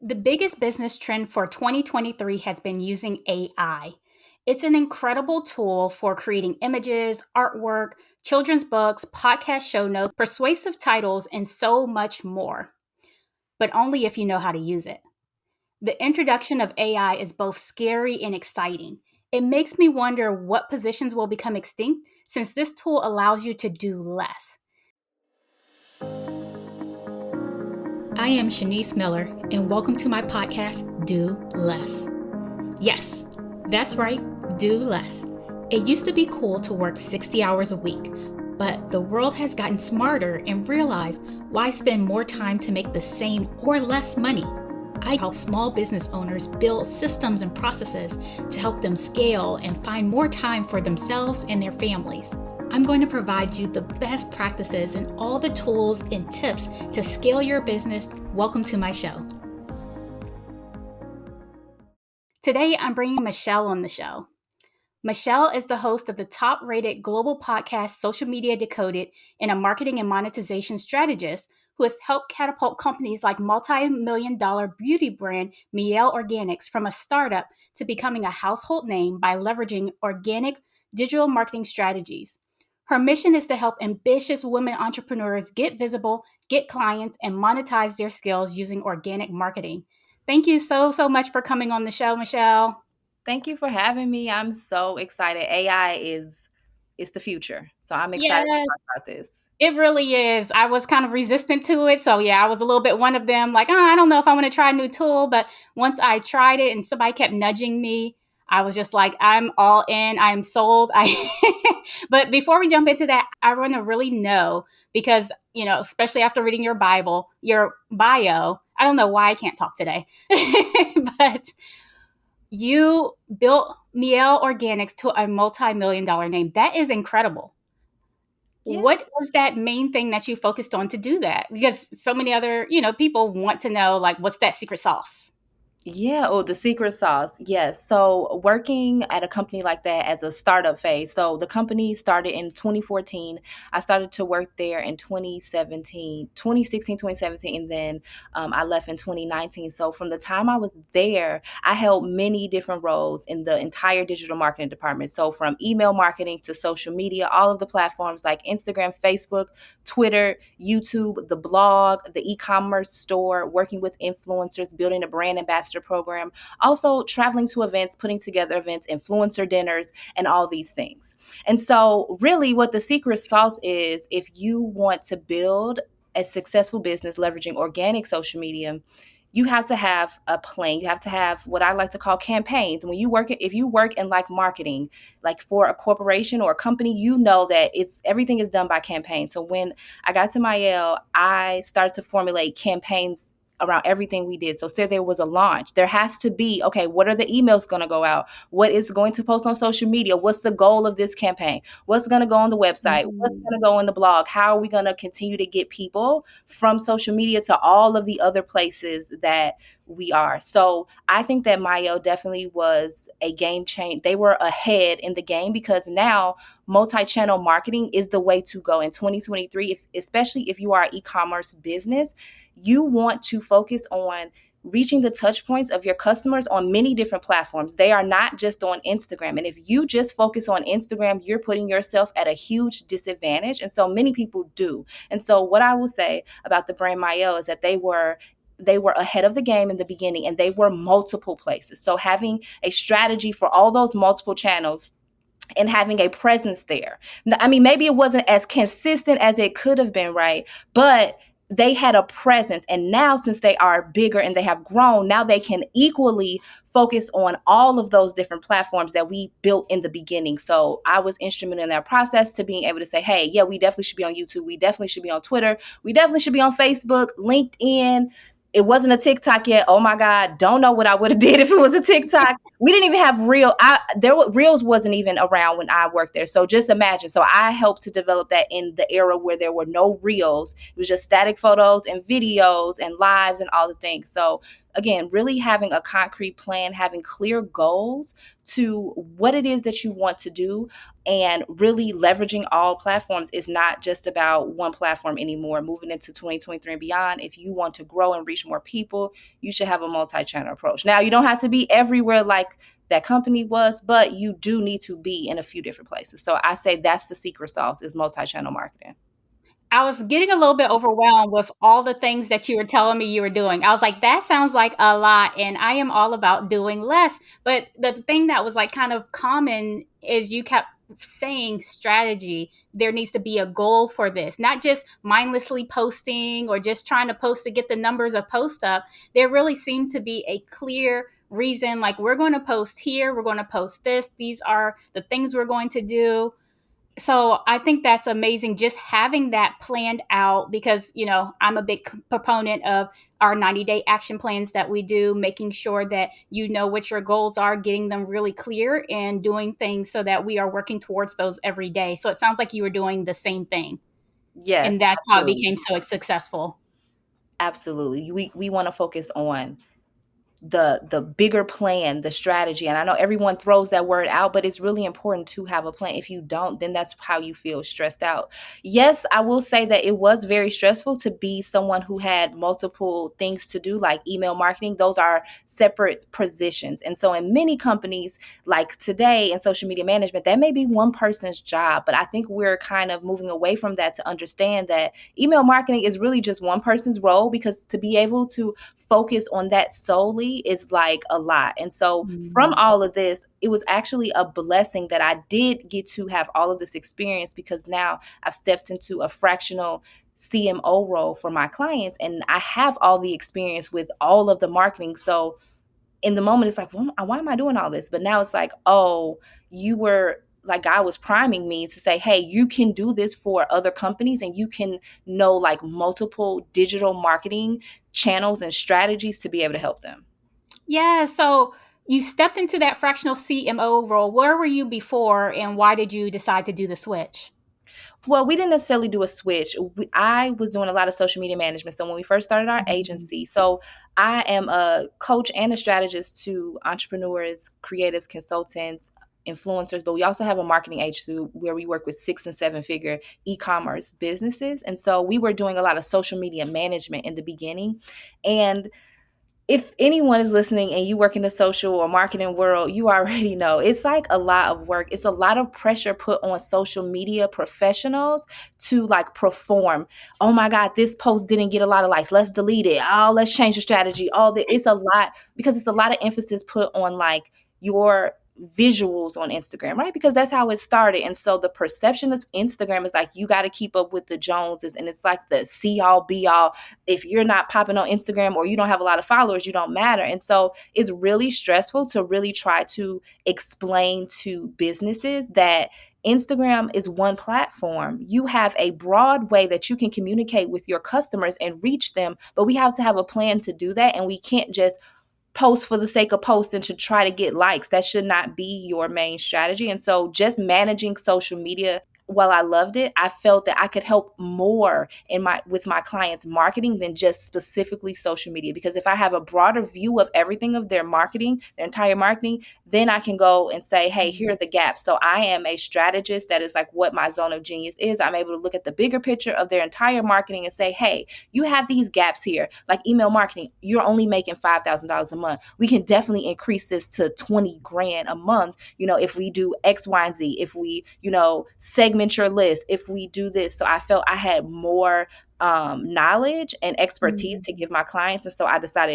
The biggest business trend for 2023 has been using AI. It's an incredible tool for creating images, artwork, children's books, podcast show notes, persuasive titles, and so much more, but only if you know how to use it. The introduction of AI is both scary and exciting. It makes me wonder what positions will become extinct since this tool allows you to do less. I am Shanice Miller, and welcome to my podcast, Do Less. Yes, that's right, do less. It used to be cool to work 60 hours a week, but the world has gotten smarter and realized why spend more time to make the same or less money. I help small business owners build systems and processes to help them scale and find more time for themselves and their families. I'm going to provide you the best practices and all the tools and tips to scale your business. Welcome to my show. Today, I'm bringing Michelle on the show. Michelle is the host of the top-rated global podcast, Social Media Decoded, and a marketing and monetization strategist who has helped catapult companies like multi-million-dollar beauty brand Mielle Organics from a startup to becoming a household name by leveraging organic digital marketing strategies. Her mission is to help ambitious women entrepreneurs get visible, get clients, and monetize their skills using organic marketing. Thank you so much for coming on the show, Michelle. Thank you for having me. I'm so excited. AI is the future. So I'm excited to Yes, talk about this. it really is. I was kind of resistant to it. So yeah, I was a little bit one of them, like, oh, I don't know if I want to try a new tool. But once I tried it and somebody kept nudging me, I was just like, I'm all in. I'm sold. But before we jump into that, I want to really know because, especially after reading your bio, I don't know why I can't talk today, but you built Mielle Organics to a multi-million-dollar name. That is incredible. Yeah. What was that main thing that you focused on to do that? Because so many other, people want to know, like, what's that secret sauce? Yeah, oh, the secret sauce. Yes. So working at a company like that as a startup phase. So the company started in 2014. I started to work there in 2017, and then I left in 2019. So from the time I was there, I held many different roles in the entire digital marketing department. So from email marketing to social media, all of the platforms like Instagram, Facebook, Twitter, YouTube, the blog, the e-commerce store, working with influencers, building a brand ambassador program, also traveling to events, putting together events, influencer dinners, and all these things. And so really what the secret sauce is, if you want to build a successful business leveraging organic social media, you have to have a plan. You have to have what I like to call campaigns. If you work in like marketing, like for a corporation or a company, you know that everything is done by campaign. So when I got to Mielle, I started to formulate campaigns around everything we did. So say there was a launch, there has to be, okay, what are the emails going to go out? What is going to post on social media? What's the goal of this campaign? What's going to go on the website? What's Mhm. going to go on the blog? How are we going to continue to get people from social media to all of the other places that we are? So I think that Mielle definitely was a game change. They were ahead in the game because now multi-channel marketing is the way to go in 2023, especially if you are an e-commerce business. You want to focus on reaching the touch points of your customers on many different platforms. They are not just on Instagram. And if you just focus on Instagram, you're putting yourself at a huge disadvantage. And so many people do. And so what I will say about the brand Mielle is that they were ahead of the game in the beginning, and they were multiple places. So having a strategy for all those multiple channels and having a presence there. I mean, maybe it wasn't as consistent as it could have been, right? But they had a presence. And now, since they are bigger and they have grown, now they can equally focus on all of those different platforms that we built in the beginning. So I was instrumental in that process to being able to say, hey, yeah, we definitely should be on YouTube. We definitely should be on Twitter. We definitely should be on Facebook, LinkedIn. It wasn't a TikTok yet. Oh my God. Don't know what I would have did if it was a TikTok. We didn't even have Reels wasn't even around when I worked there. So just imagine. So I helped to develop that in the era where there were no Reels. It was just static photos and videos and lives and all the things. So again, really having a concrete plan, having clear goals to what it is that you want to do, and really leveraging all platforms is not just about one platform anymore. Moving into 2023 and beyond, if you want to grow and reach more people, you should have a multi-channel approach. Now, you don't have to be everywhere like that company was, but you do need to be in a few different places. So I say that's the secret sauce, is multi-channel marketing. I was getting a little bit overwhelmed with all the things that you were telling me you were doing. I was like, that sounds like a lot, and I am all about doing less. But the thing that was like kind of common is you kept saying strategy. There needs to be a goal for this, not just mindlessly posting or just trying to post to get the numbers of post up. There really seemed to be a clear reason, like, we're going to post here, we're going to post this, these are the things we're going to do. So I think that's amazing, just having that planned out, because I'm a big proponent of our 90-day action plans that we do, making sure that you know what your goals are, getting them really clear, and doing things so that we are working towards those every day. So it sounds like you were doing the same thing, and Yes, that's how it absolutely. became so successful. Absolutely. We want to focus on the bigger plan, the strategy. And I know everyone throws that word out, but it's really important to have a plan. If you don't, then that's how you feel stressed out. Yes, I will say that it was very stressful to be someone who had multiple things to do, like email marketing. Those are separate positions. And so in many companies, like today in social media management, that may be one person's job. But I think we're kind of moving away from that to understand that email marketing is really just one person's role, because to be able to focus on that solely is like a lot. And so from Mhm. all of this, it was actually a blessing that I did get to have all of this experience, because now I've stepped into a fractional CMO role for my clients, and I have all the experience with all of the marketing. So in the moment, it's like, well, why am I doing all this? But now it's like, oh, you were like, God was priming me to say, hey, you can do this for other companies, and you can know like multiple digital marketing channels and strategies to be able to help them. Yeah, so you stepped into that fractional CMO role. Where were you before, and why did you decide to do the switch? Well, we didn't necessarily do a switch. I was doing a lot of social media management. So when we first started our Mhm. agency, so I am a coach and a strategist to entrepreneurs, creatives, consultants, influencers, but we also have a marketing agency where we work with 6 and 7 figure e-commerce businesses. And so we were doing a lot of social media management in the beginning. And if anyone is listening and you work in the social or marketing world, you already know it's like a lot of work. It's a lot of pressure put on social media professionals to like perform. Oh my God, this post didn't get a lot of likes. Let's delete it. Oh, let's change the strategy. It's a lot, because it's a lot of emphasis put on like your visuals on Instagram, right? Because that's how it started. And so the perception of Instagram is like, you got to keep up with the Joneses. And it's like the see all be all. If you're not popping on Instagram or you don't have a lot of followers, you don't matter. And so it's really stressful to really try to explain to businesses that Instagram is one platform. You have a broad way that you can communicate with your customers and reach them, but we have to have a plan to do that. And we can't just post for the sake of posting to try to get likes. That should not be your main strategy. And so just managing social media, while I loved it, I felt that I could help more in my with my clients' marketing than just specifically social media. Because if I have a broader view of everything of their marketing, their entire marketing, then I can go and say, hey, here are the gaps. So I am a strategist. That is like what my zone of genius is. I'm able to look at the bigger picture of their entire marketing and say, hey, you have these gaps here. Like email marketing, you're only making $5,000 a month. We can definitely increase this to 20 grand a month, if we do X, Y, and Z, if we, segment your list, if we do this. So I felt I had more knowledge and expertise to give my clients. And so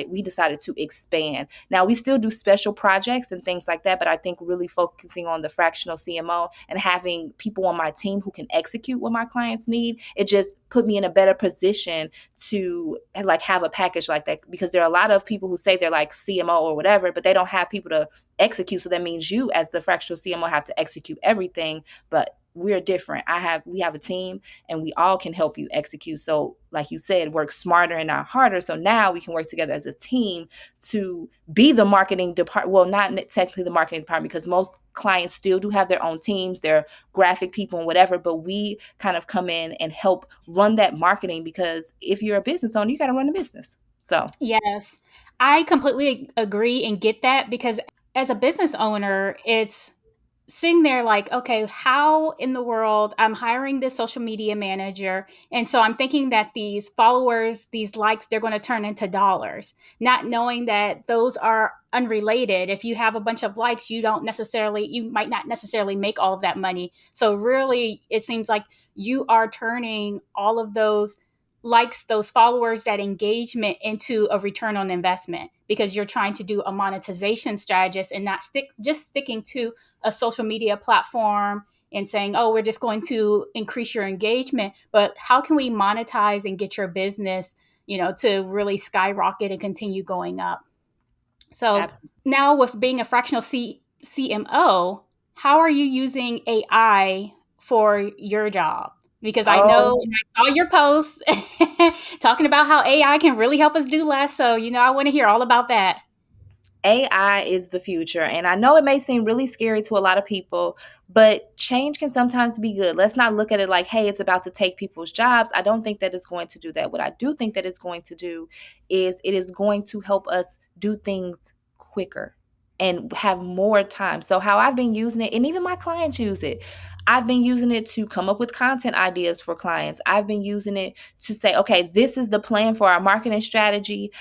we decided to expand. Now we still do special projects and things like that, but I think really focusing on the fractional CMO and having people on my team who can execute what my clients need, it just put me in a better position to like have a package like that, because there are a lot of people who say they're like CMO or whatever, but they don't have people to execute. So that means you as the fractional CMO have to execute everything, but we're different. We have a team and we all can help you execute. So like you said, work smarter and not harder. So now we can work together as a team to be the marketing department. Well, not technically the marketing department, because most clients still do have their own teams, their graphic people and whatever, but we kind of come in and help run that marketing, because if you're a business owner, you got to run a business. So Yes. I completely agree and get that because as a business owner, it's sitting there like, okay, how in the world I'm hiring this social media manager. And so I'm thinking that these followers, these likes, they're going to turn into dollars, not knowing that those are unrelated. If you have a bunch of likes, you might not necessarily make all of that money. So really, it seems like you are turning all of those likes, those followers, that engagement into a return on investment because you're trying to do a monetization strategist and not sticking to a social media platform and saying, oh, we're just going to increase your engagement, but how can we monetize and get your business, to really skyrocket and continue going up? So now with being a fractional CMO, how are you using AI for your job? Because I know Oh, I saw your post talking about how AI can really help us do less. So, I want to hear all about that. AI is the future. And I know it may seem really scary to a lot of people, but change can sometimes be good. Let's not look at it like, hey, it's about to take people's jobs. I don't think that it's going to do that. What I do think that it's going to do is it is going to help us do things quicker and have more time. So, how I've been using it, and even my clients use it. I've been using it to come up with content ideas for clients. I've been using it to say, okay, this is the plan for our marketing strategy.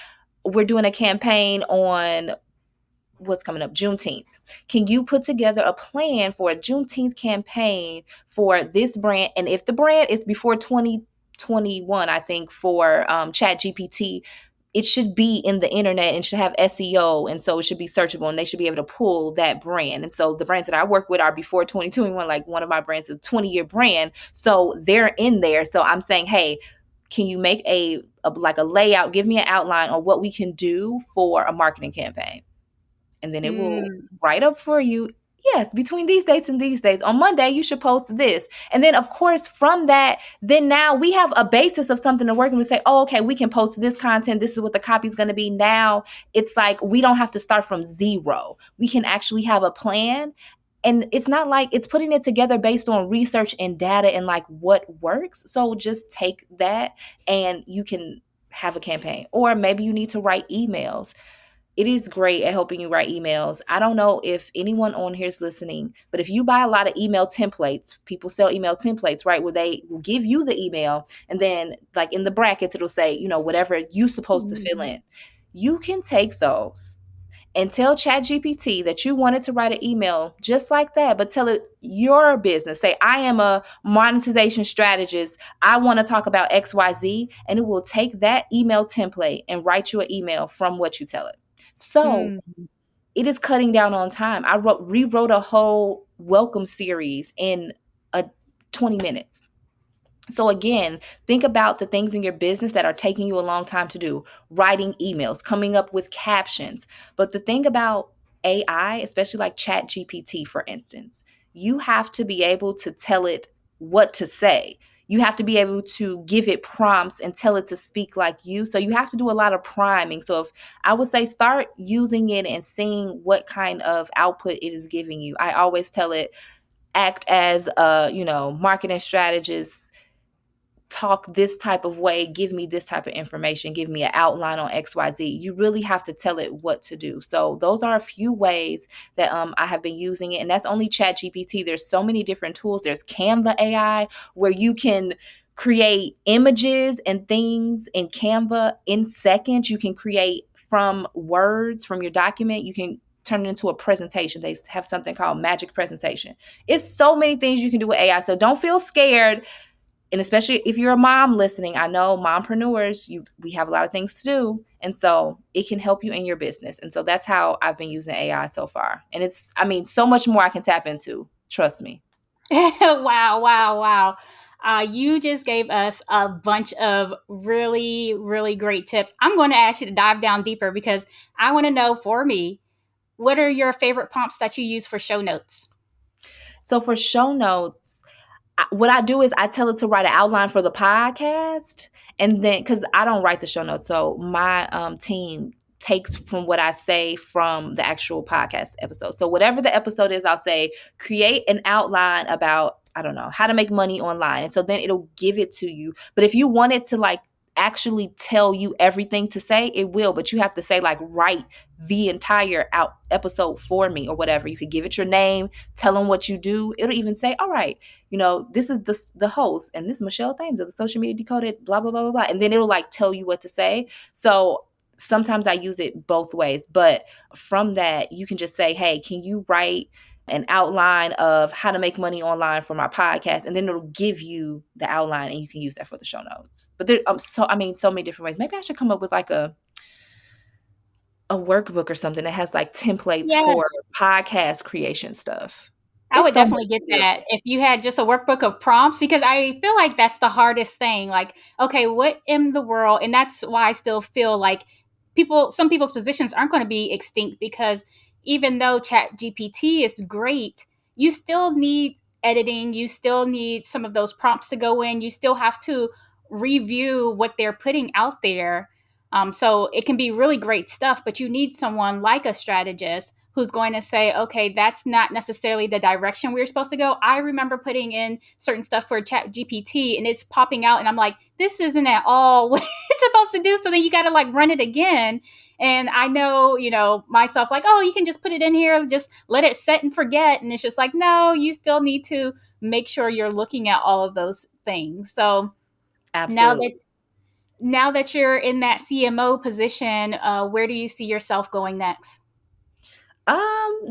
We're doing a campaign on what's coming up, Juneteenth. Can you put together a plan for a Juneteenth campaign for this brand? And if the brand is before 2021, I think for Chat GPT, it should be in the internet and should have SEO. And so it should be searchable and they should be able to pull that brand. And so the brands that I work with are before 2021, like one of my brands is a 20-year brand. So they're in there. So I'm saying, hey, can you make like a layout, give me an outline on what we can do for a marketing campaign? And then it will Mm, write up for you, yes, between these dates and these days on Monday you should post this. And then of course from that, then now we have a basis of something to work with. Say, oh, okay, we can post this content, this is what the copy is going to be. Now it's like we don't have to start from zero, we can actually have a plan. And it's not like it's putting it together based on research and data and like what works. So just take that and you can have a campaign. Or maybe you need to write emails. It is great at helping you write emails. I don't know if anyone on here is listening, but if you buy a lot of email templates, people sell email templates, right? Where they will give you the email and then like in the brackets, it'll say, whatever you're supposed to fill mhm, in. You can take those and tell ChatGPT that you wanted to write an email just like that, but tell it your business. Say, I am a monetization strategist. I want to talk about XYZ. And it will take that email template and write you an email from what you tell it. So mm. it is cutting down on time. I rewrote a whole welcome series in a 20 minutes. So again, think about the things in your business that are taking you a long time to do. Writing emails, coming up with captions. But the thing about AI, especially like Chat GPT, for instance, you have to be able to tell it what to say. You have to be able to give it prompts and tell it to speak like you. So you have to do a lot of priming. So if I would say start using it and seeing what kind of output it is giving you. I always tell it act as a, marketing strategist, talk this type of way, give me this type of information, give me an outline on XYZ. You really have to tell it what to do. So those are a few ways that I have been using it. And that's only Chat GPT. There's so many different tools. There's Canva AI where you can create images and things in Canva in seconds. You can create from words from your document. You can turn it into a presentation. They have something called magic presentation. It's so many things you can do with AI. So don't feel scared, and especially if you're a mom listening, I know mompreneurs, we have a lot of things to do. And so it can help you in your business. And so that's how I've been using AI so far. And so much more I can tap into. Trust me. Wow, wow, wow. You just gave us a bunch of really, really great tips. I'm going to ask you to dive down deeper because I want to know for me, what are your favorite prompts that you use for show notes? So for show notes, what I do is I tell it to write an outline for the podcast. And then, because I don't write the show notes, so my team takes from what I say from the actual podcast episode. So whatever the episode is, I'll say, create an outline about, I don't know, how to make money online. And so then it'll give it to you. But if you want it to like actually tell you everything to say, it will, but you have to say, like, write the entire out episode for me or whatever. You could give it your name, tell them what you do. It'll even say, all right, this is the host, and this is Michelle Thames of the Social Media Decoded, blah, blah, blah, blah, blah. And then it'll like tell you what to say. So sometimes I use it both ways. But from that, you can just say, hey, can you write an outline of how to make money online for my podcast? And then it'll give you the outline and you can use that for the show notes. But there, so many different ways. Maybe I should come up with like a workbook or something that has like templates for Yes. podcast creation stuff. I It's would so much definitely get to do. that if you had just a workbook of prompts, because I feel like that's the hardest thing. Like, okay, what in the world? And that's why I still feel like some people's positions aren't going to be extinct, because even though Chat GPT is great, you still need editing. You still need some of those prompts to go in. You still have to review what they're putting out there. So it can be really great stuff, but you need someone like a strategist who's going to say, okay, that's not necessarily the direction we're supposed to go. I remember putting in certain stuff for Chat GPT and it's popping out, and I'm like, this isn't at all what it's supposed to do. So then you got to like run it again. And I know, myself, like, oh, you can just put it in here, just let it set and forget. And it's just like, no, you still need to make sure you're looking at all of those things. So now that Absolutely. now that you're in that CMO position, where do you see yourself going next?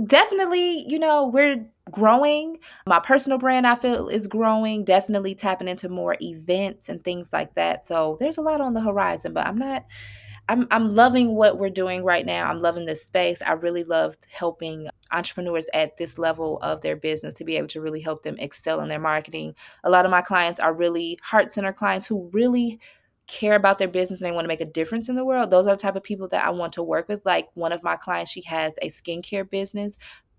Definitely, we're growing. My personal brand, I feel, is growing, definitely tapping into more events and things like that. So there's a lot on the horizon, but I'm loving what we're doing right now. I'm loving this space. I really loved helping entrepreneurs at this level of their business to be able to really help them excel in their marketing. A lot of my clients are really heart-centered clients who really care about their business and they want to make a difference in the world. Those are the type of people that I want to work with. Like one of my clients, she has a skincare business,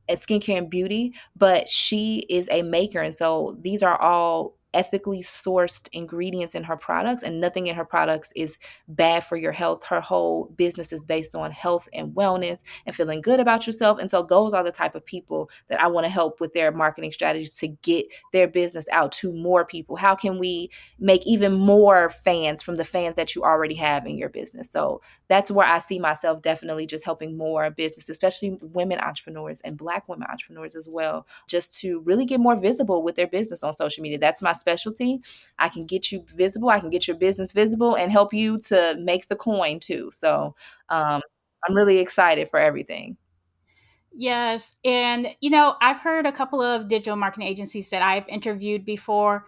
a skincare and beauty, but she is a maker. And so these are all ethically sourced ingredients in her products, and nothing in her products is bad for your health. Her whole business is based on health and wellness and feeling good about yourself. And so those are the type of people that I want to help with their marketing strategies to get their business out to more people. How can we make even more fans from the fans that you already have in your business? So that's where I see myself definitely just helping more business, especially women entrepreneurs and Black women entrepreneurs as well, just to really get more visible with their business on social media. That's my specialty. I can get you visible, I can get your business visible and help you to make the coin too. So um, I'm really excited for everything. Yes. And, I've heard a couple of digital marketing agencies that I've interviewed before,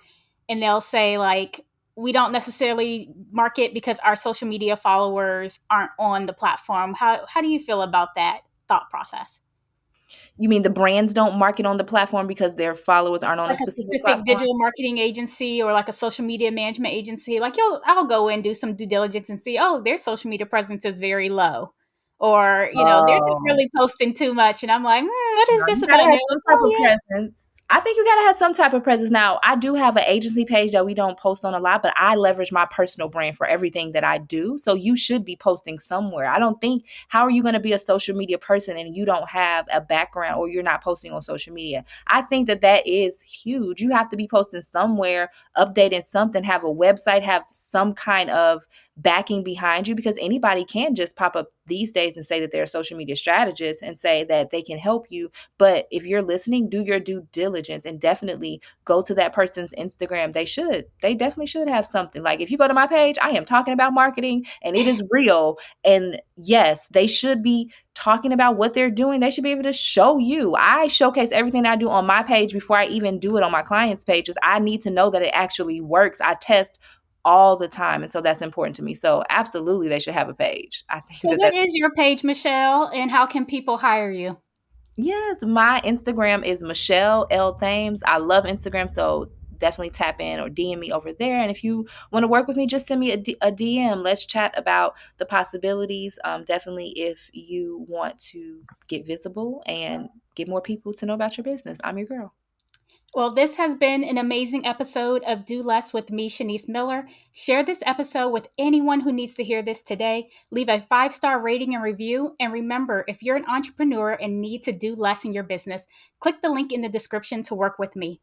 and they'll say, like, we don't necessarily market because our social media followers aren't on the platform. How do you feel about that thought process? You mean the brands don't market on the platform because their followers aren't on a Like a specific specific platform? digital marketing agency or like a social media management agency, like, I'll go and do some due diligence and see, oh, their social media presence is very low. Or, they're just Oh. really posting too much. And I'm like, what No, is this you gotta about? And have they're some like, type of oh, presence. I think you gotta have some type of presence. Now, I do have an agency page that we don't post on a lot, but I leverage my personal brand for everything that I do. So you should be posting somewhere. I don't think, how are you gonna be a social media person and you don't have a background or you're not posting on social media? I think that that is huge. You have to be posting somewhere, updating something, have a website, have some kind of backing behind you, because anybody can just pop up these days and say that they're a social media strategist and say that they can help you. But if you're listening, do your due diligence and definitely go to that person's Instagram. They definitely should have something. Like if you go to my page, I am talking about marketing and it is real. And yes, they should be talking about what they're doing. They should be able to show you. I showcase everything I do on my page before I even do it on my clients' pages. I need to know that it actually works. I test all the time. And so that's important to me. So absolutely they should have a page. I think so that what that's, is your page, Michelle, and how can people hire you? yes, my Instagram is Michelle L. Thames. I love Instagram. So definitely tap in or DM me over there. And if you want to work with me, just send me a DM. Let's chat about the possibilities. Definitely if you want to get visible and get more people to know about your business, I'm your girl. Well, this has been an amazing episode of Do Less with me, Shanice Miller. Share this episode with anyone who needs to hear this today. Leave a 5-star rating and review. And remember, if you're an entrepreneur and need to do less in your business, click the link in the description to work with me.